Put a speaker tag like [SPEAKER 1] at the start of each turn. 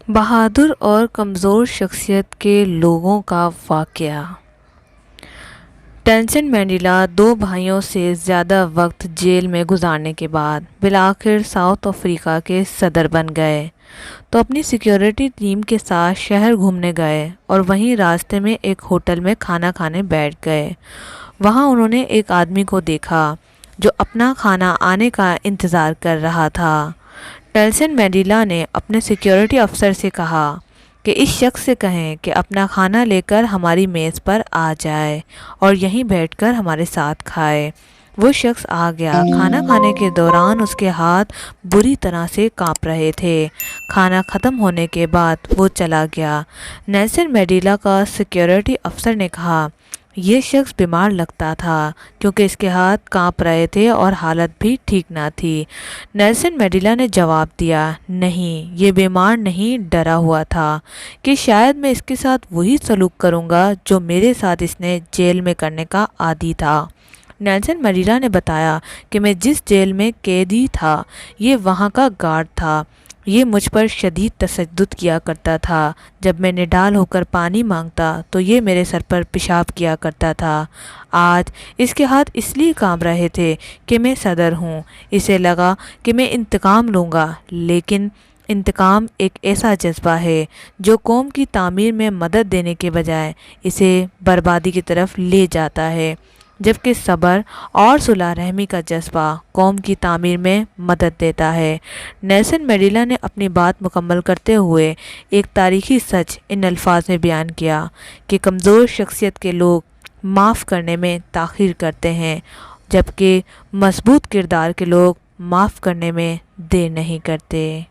[SPEAKER 1] بہادر اور کمزور شخصیت کے لوگوں کا واقعہ۔ نیلسن منڈیلا 2 بھائیوں سے زیادہ وقت جیل میں گزارنے کے بعد بالآخر ساؤتھ افریقہ کے صدر بن گئے تو اپنی سیکیورٹی ٹیم کے ساتھ شہر گھومنے گئے اور وہیں راستے میں ایک ہوٹل میں کھانا کھانے بیٹھ گئے۔ وہاں انہوں نے ایک آدمی کو دیکھا جو اپنا کھانا آنے کا انتظار کر رہا تھا۔ نیلسن منڈیلا نے اپنے سیکیورٹی افسر سے کہا کہ اس شخص سے کہیں کہ اپنا کھانا لے کر ہماری میز پر آ جائے اور یہیں بیٹھ کر ہمارے ساتھ کھائے۔ وہ شخص آ گیا۔ کھانا کھانے کے دوران اس کے ہاتھ بری طرح سے کانپ رہے تھے۔ کھانا ختم ہونے کے بعد وہ چلا گیا۔ نیلسن منڈیلا کا سیکیورٹی افسر نے کہا، یہ شخص بیمار لگتا تھا کیونکہ اس کے ہاتھ کانپ رہے تھے اور حالت بھی ٹھیک نہ تھی۔ نیلسن منڈیلا نے جواب دیا، نہیں، یہ بیمار نہیں، ڈرا ہوا تھا کہ شاید میں اس کے ساتھ وہی سلوک کروں گا جو میرے ساتھ اس نے جیل میں کرنے کا عادی تھا۔ نیلسن منڈیلا نے بتایا کہ میں جس جیل میں قیدی تھا یہ وہاں کا گارڈ تھا۔ یہ مجھ پر شدید تشدد کیا کرتا تھا۔ جب میں نڈال ہو کر پانی مانگتا تو یہ میرے سر پر پیشاب کیا کرتا تھا۔ آج اس کے ہاتھ اس لیے کانپ رہے تھے کہ میں صدر ہوں۔ اسے لگا کہ میں انتقام لوں گا، لیکن انتقام ایک ایسا جذبہ ہے جو قوم کی تعمیر میں مدد دینے کے بجائے اسے بربادی کی طرف لے جاتا ہے، جبکہ صبر اور صلح رحمی کا جذبہ قوم کی تعمیر میں مدد دیتا ہے۔ نیلسن منڈیلا نے اپنی بات مکمل کرتے ہوئے ایک تاریخی سچ ان الفاظ میں بیان کیا کہ کمزور شخصیت کے لوگ معاف کرنے میں تاخیر کرتے ہیں، جبکہ مضبوط کردار کے لوگ معاف کرنے میں دیر نہیں کرتے۔